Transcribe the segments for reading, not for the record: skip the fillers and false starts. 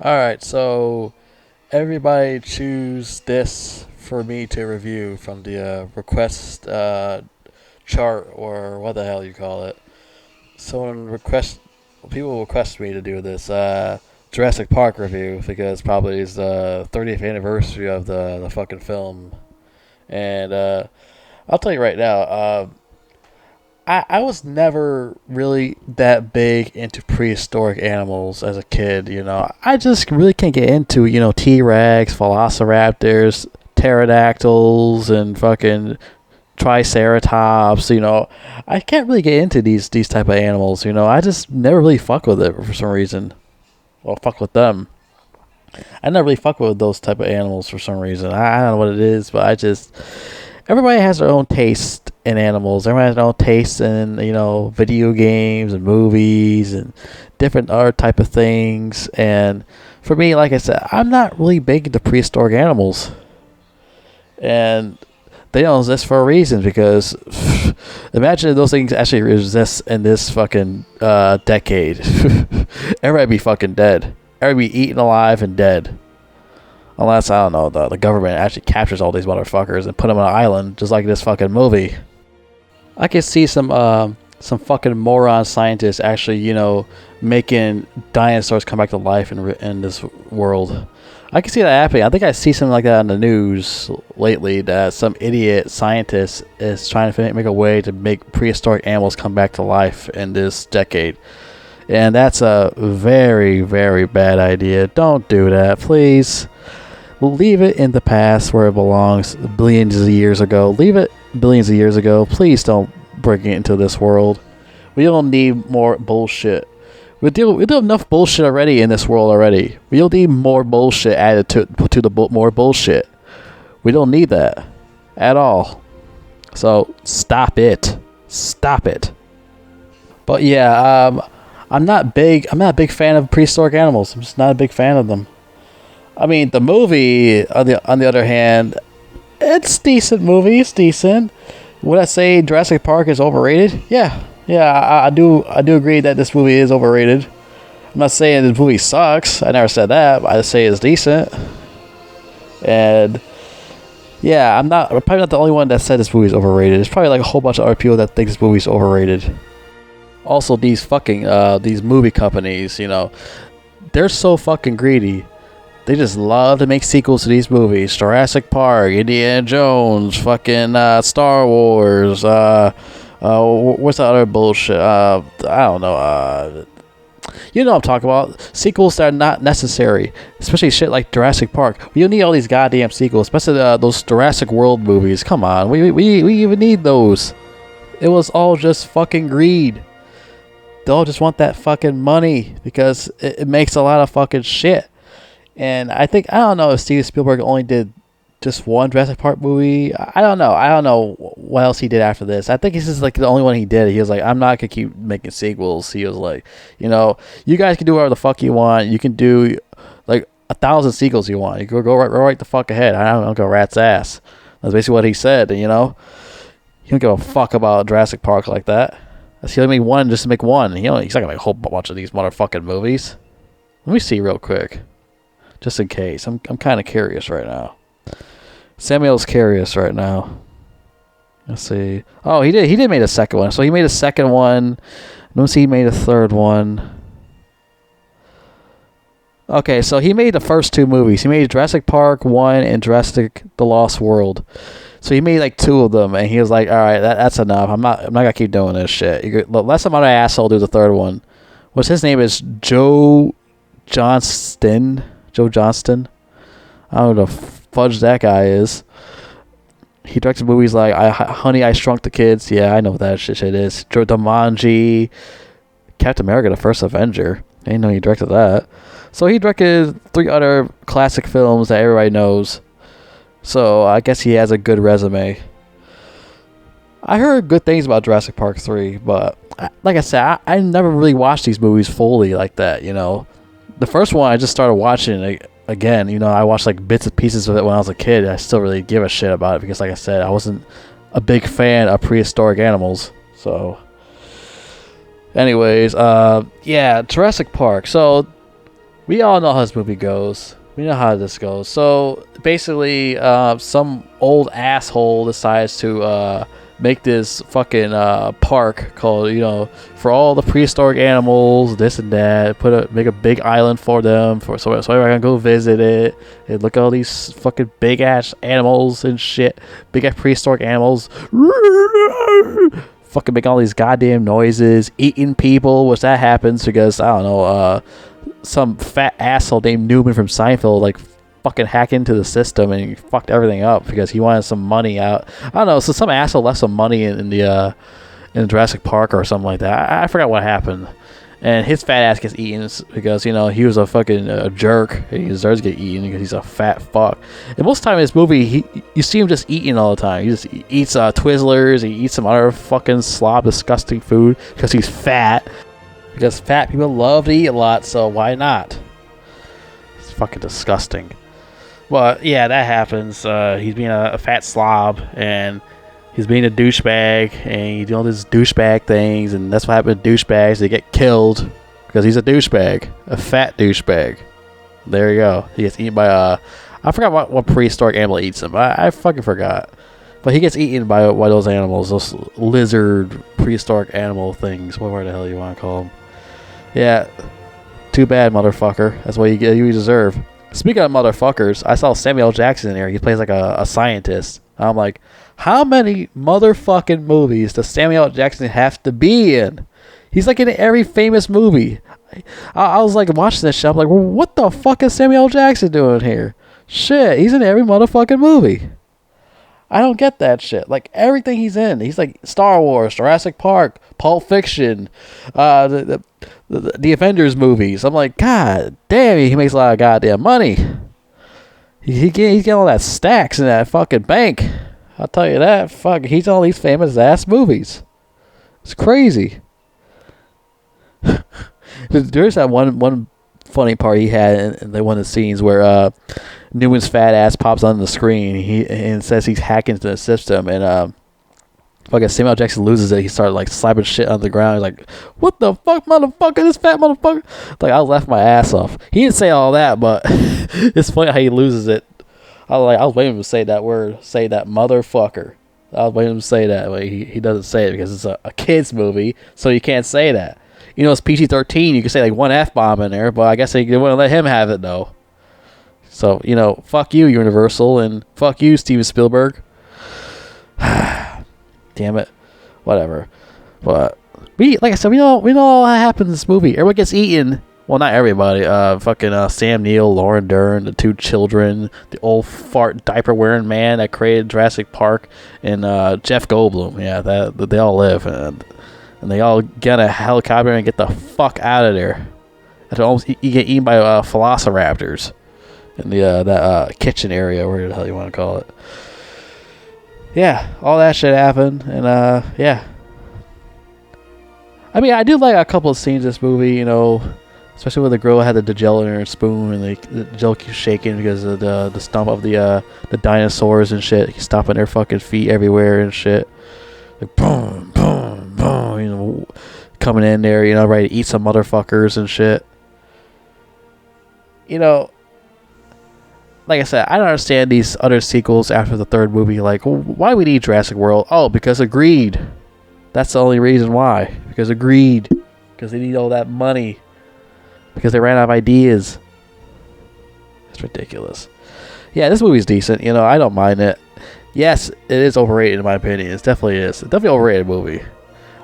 Alright, so everybody choose this for me to review from the request chart or what the hell you call it. Someone request People request me to do this Jurassic Park review because probably it's the 30th anniversary of the fucking film. And I'll tell you right now, I was never really that big into prehistoric animals as a kid, I just really can't get into, T Rex, Velociraptors, pterodactyls, and fucking Triceratops, I can't really get into these type of animals, I just never really fuck with it for some reason. Well, fuck with them. I never really fuck with those type of animals for some reason. I don't know what it is, but everybody has their own taste in animals. Everybody has their own taste in, video games and movies and different art type of things. And for me, like I said, I'm not really big into prehistoric animals. And they don't exist for a reason because imagine if those things actually exist in this fucking decade. Everybody be fucking dead. Everybody be eaten alive and dead. Unless, I don't know, the government actually captures all these motherfuckers and put them on an island, just like this fucking movie. I can see some fucking moron scientists actually, making dinosaurs come back to life in this world. I can see that happening. I think I see something like that on the news lately, that some idiot scientist is trying to make a way to make prehistoric animals come back to life in this decade. And that's a very, very bad idea. Don't do that, please. Leave it in the past where it belongs billions of years ago. Leave it billions of years ago. Please don't bring it into this world. We don't need more bullshit. We do enough bullshit already in this world already. We don't need more bullshit added to the more bullshit. We don't need that at all. So stop it. Stop it. But yeah, I'm not a big fan of prehistoric animals. I'm just not a big fan of them. I mean, the movie, on the other hand, it's decent movie. It's decent. Would I say Jurassic Park is overrated? Yeah, I do agree that this movie is overrated. I'm not saying this movie sucks. I never said that. But I just say it's decent. And yeah, I'm probably not the only one that said this movie is overrated. There's probably like a whole bunch of other people that think this movie is overrated. Also, these movie companies, they're so fucking greedy. They just love to make sequels to these movies. Jurassic Park, Indiana Jones, fucking Star Wars. What's the other bullshit? I don't know. You know what I'm talking about. Sequels that are not necessary. Especially shit like Jurassic Park. We don't need all these goddamn sequels. Especially those Jurassic World movies. Come on. We even need those. It was all just fucking greed. They all just want that fucking money. Because it makes a lot of fucking shit. And I don't know if Steven Spielberg only did just one Jurassic Park movie. I don't know what else he did after this. I think this is like the only one he did. He was like, I'm not gonna keep making sequels. He was like, you guys can do whatever the fuck you want. You can do like 1,000 sequels you want. You go right the fuck ahead. I don't go rat's ass. That's basically what he said. He don't give a fuck about Jurassic Park like that. He only made one just to make one. He's not gonna make a whole bunch of these motherfucking movies. Let me see real quick. Just in case. I'm kind of curious right now. Samuel's curious right now. Let's see. Oh, he did make a second one. So he made a second one. Let's see, he made a third one. Okay, so he made the first two movies. He made Jurassic Park 1 and Jurassic The Lost World. So he made like two of them, and he was like, all right, that's enough. I'm not going to keep doing this shit. Let some other asshole do the third one. What's his name is Joe Johnston. I don't know the fudge that guy is. He directed movies like Honey, I Shrunk the Kids. Yeah, I know what that shit is. Jumanji, Captain America, the First Avenger. I didn't know he directed that. So he directed 3 other classic films that everybody knows. So I guess he has a good resume. I heard good things about Jurassic Park 3, but like I said, I never really watched these movies fully like that, The first one I just started watching again. I watched like bits and pieces of it when I was a kid. I still really give a shit about it because, like I said, I wasn't a big fan of prehistoric animals. So, anyways, yeah, Jurassic Park. So We all know how this movie goes. We know how this goes. So basically, some old asshole decides to make this fucking park called, for all the prehistoric animals, this and that. Make a big island for them, so everyone can go visit it and look at all these fucking big ass animals and shit. Big ass prehistoric animals. Fucking make all these goddamn noises, eating people, which that happens because I don't know. Some fat asshole named Newman from Seinfeld like fucking hacked into the system and he fucked everything up because he wanted some money out. I don't know. So some asshole left some money in the Jurassic Park or something like that. I forgot what happened. And his fat ass gets eaten because he was a fucking jerk and he deserves to get eaten because he's a fat fuck. And most of the time in this movie, you see him just eating all the time. He just eats Twizzlers. He eats some other fucking slob, disgusting food because he's fat. Because fat people love to eat a lot, so why not? It's fucking disgusting. Well, yeah, that happens. He's being a fat slob, and he's being a douchebag, and he's doing all these douchebag things, and that's what happens to douchebags. They get killed because he's a douchebag. A fat douchebag. There you go. He gets eaten by I forgot what prehistoric animal eats him. I fucking forgot. But he gets eaten by those animals, those lizard prehistoric animal things. Whatever the hell you want to call them. Yeah, too bad, motherfucker. That's what you deserve. Speaking of motherfuckers, I saw Samuel L. Jackson in here. He plays like a scientist. I'm like, how many motherfucking movies does Samuel L. Jackson have to be in? He's like in every famous movie. I was like watching this shit. I'm like, well, what the fuck is Samuel L. Jackson doing here? Shit, he's in every motherfucking movie. I don't get that shit. Like, everything he's in. He's like Star Wars, Jurassic Park, Pulp Fiction, the Avengers movies. I'm like, God damn, he makes a lot of goddamn money. He's getting all that stacks in that fucking bank. I'll tell you that. Fuck, he's in all these famous ass movies. It's crazy. There's that one funny part he had in one of the scenes where Newman's fat ass pops on the screen and says he's hacking into the system, and fucking Samuel Jackson loses it. He started like slapping shit on the ground. He's like, "What the fuck, motherfucker? This fat motherfucker!" Like, I left my ass off. He didn't say all that, but it's funny how he loses it. I was waiting to say that word, say that motherfucker. I was waiting to say that, but he doesn't say it because it's a kids movie, so you can't say that. It's PG-13. You can say like one F-bomb in there, but I guess they wouldn't let him have it though. So, fuck you, Universal, and fuck you, Steven Spielberg. Damn it. Whatever. But like I said, we know all that happens in this movie. Everyone gets eaten. Well, not everybody. Sam Neill, Lauren Dern, the two children, the old fart diaper wearing man that created Jurassic Park, and Jeff Goldblum. Yeah, that they all live, and they all get a helicopter and get the fuck out of there. After almost you get eaten by velociraptors in that kitchen area, whatever the hell you want to call it. Yeah, all that shit happened, and yeah. I mean, I do like a couple of scenes in this movie, especially when the girl had the gel in her spoon, and the gel keeps shaking because of the stump of the dinosaurs and shit. He's stomping their fucking feet everywhere and shit. Like boom, boom, boom, coming in there, ready to eat some motherfuckers and shit. Like I said, I don't understand these other sequels after the third movie. Like, why do we need Jurassic World? Oh, because of greed. That's the only reason why. Because of greed. Because they need all that money. Because they ran out of ideas. It's ridiculous. Yeah, this movie's decent. I don't mind it. Yes, it is overrated in my opinion. It definitely is. It's definitely an overrated movie.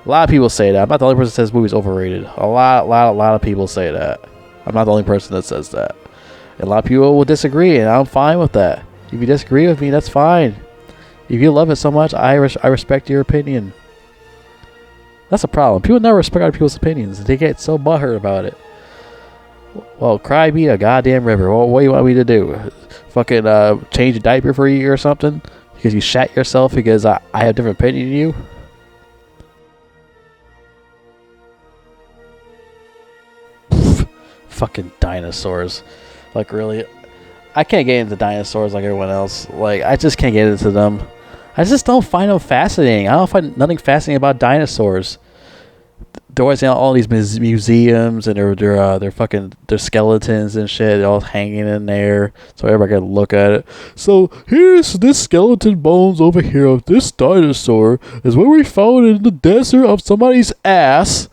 A lot of people say that. I'm not the only person that says this movie's overrated. A lot of people say that. I'm not the only person that says that. And a lot of people will disagree, and I'm fine with that. If you disagree with me, that's fine. If you love it so much, I respect your opinion. That's a problem. People never respect other people's opinions. They get so butthurt about it. Well, cry me a goddamn river. Well, what do you want me to do? Fucking change a diaper for you or something? Because you shat yourself because I have a different opinion than you? Fucking dinosaurs. Like, really? I can't get into dinosaurs like everyone else. Like, I just can't get into them. I just don't find them fascinating. I don't find nothing fascinating about dinosaurs. they're always in all these museums, and they're fucking their skeletons and shit. They're all hanging in there, so everybody can look at it. So here's this skeleton bones over here of this dinosaur is what we found in the desert of somebody's ass.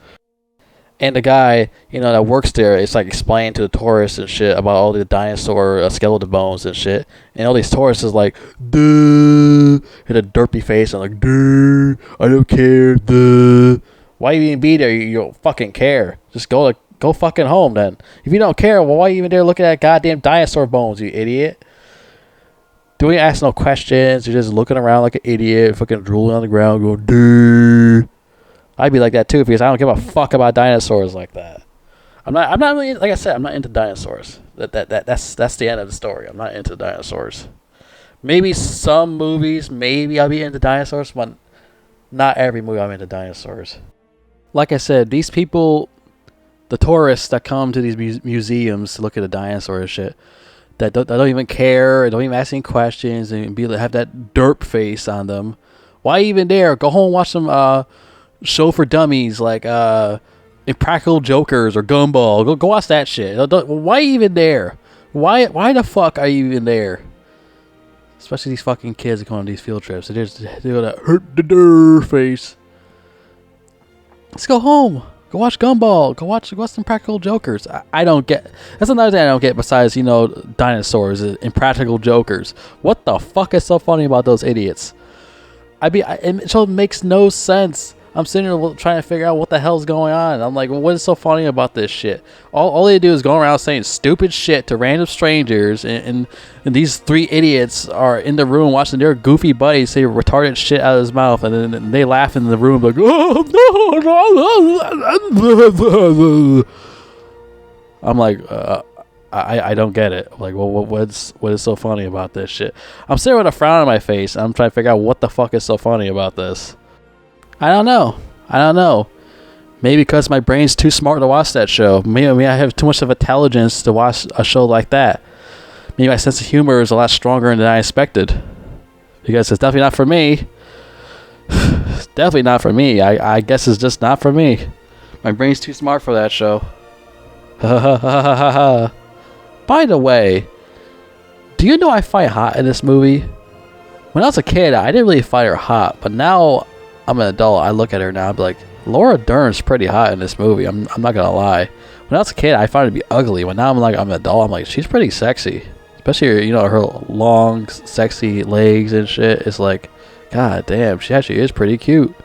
And the guy, that works there, it's like explaining to the tourists and shit about all the dinosaur skeleton bones and shit. And all these tourists is like, duh, hit a derpy face and like, duh, I don't care, duh. Why even be there? You don't fucking care. Just go fucking home then. If you don't care, well, why you even there looking at goddamn dinosaur bones, you idiot? Don't ask no questions. You're just looking around like an idiot, fucking drooling on the ground, going, duh. I'd be like that too because I don't give a fuck about dinosaurs like that. I'm not really, like I said, I'm not into dinosaurs. That's the end of the story. I'm not into dinosaurs. Maybe some movies, maybe I'll be into dinosaurs, but not every movie I'm into dinosaurs. Like I said, these people, the tourists that come to these museums to look at the dinosaur and shit, that don't even care, don't even ask any questions, and have that derp face on them. Why even there? Go home and watch some show for dummies like Impractical Jokers or Gumball. Go watch that shit. Why even there? Why the fuck are you even there? Especially these fucking kids that go on these field trips. They go that hurt the der face. Let's go home. Go watch Gumball. Go watch some Impractical Jokers. I don't get. That's another thing I don't get. Besides, dinosaurs, Impractical Jokers. What the fuck is so funny about those idiots? It makes no sense. I'm sitting here trying to figure out what the hell's going on. I'm like, well, what is so funny about this shit? All they do is go around saying stupid shit to random strangers, and these three idiots are in the room watching their goofy buddies say retarded shit out of his mouth, and then they laugh in the room like, oh no. I'm like, I don't get it. Like, well, what is so funny about this shit? I'm sitting with a frown on my face. I'm trying to figure out what the fuck is so funny about this. I don't know. Maybe because my brain's too smart to watch that show. Maybe I have too much of intelligence to watch a show like that. Maybe my sense of humor is a lot stronger than I expected. Because it's definitely not for me. It's definitely not for me. I guess it's just not for me. My brain's too smart for that show. Ha ha ha ha ha ha. By the way, do you know I find hot in this movie? When I was a kid, I didn't really find her hot, but now I'm an adult. I look at her now, I'm like, Laura Dern's pretty hot in this movie. I'm not gonna lie. When I was a kid, I found her to be ugly. When now I'm an adult, I'm like, she's pretty sexy. Especially, her long, sexy legs and shit. It's like, god damn, she actually is pretty cute.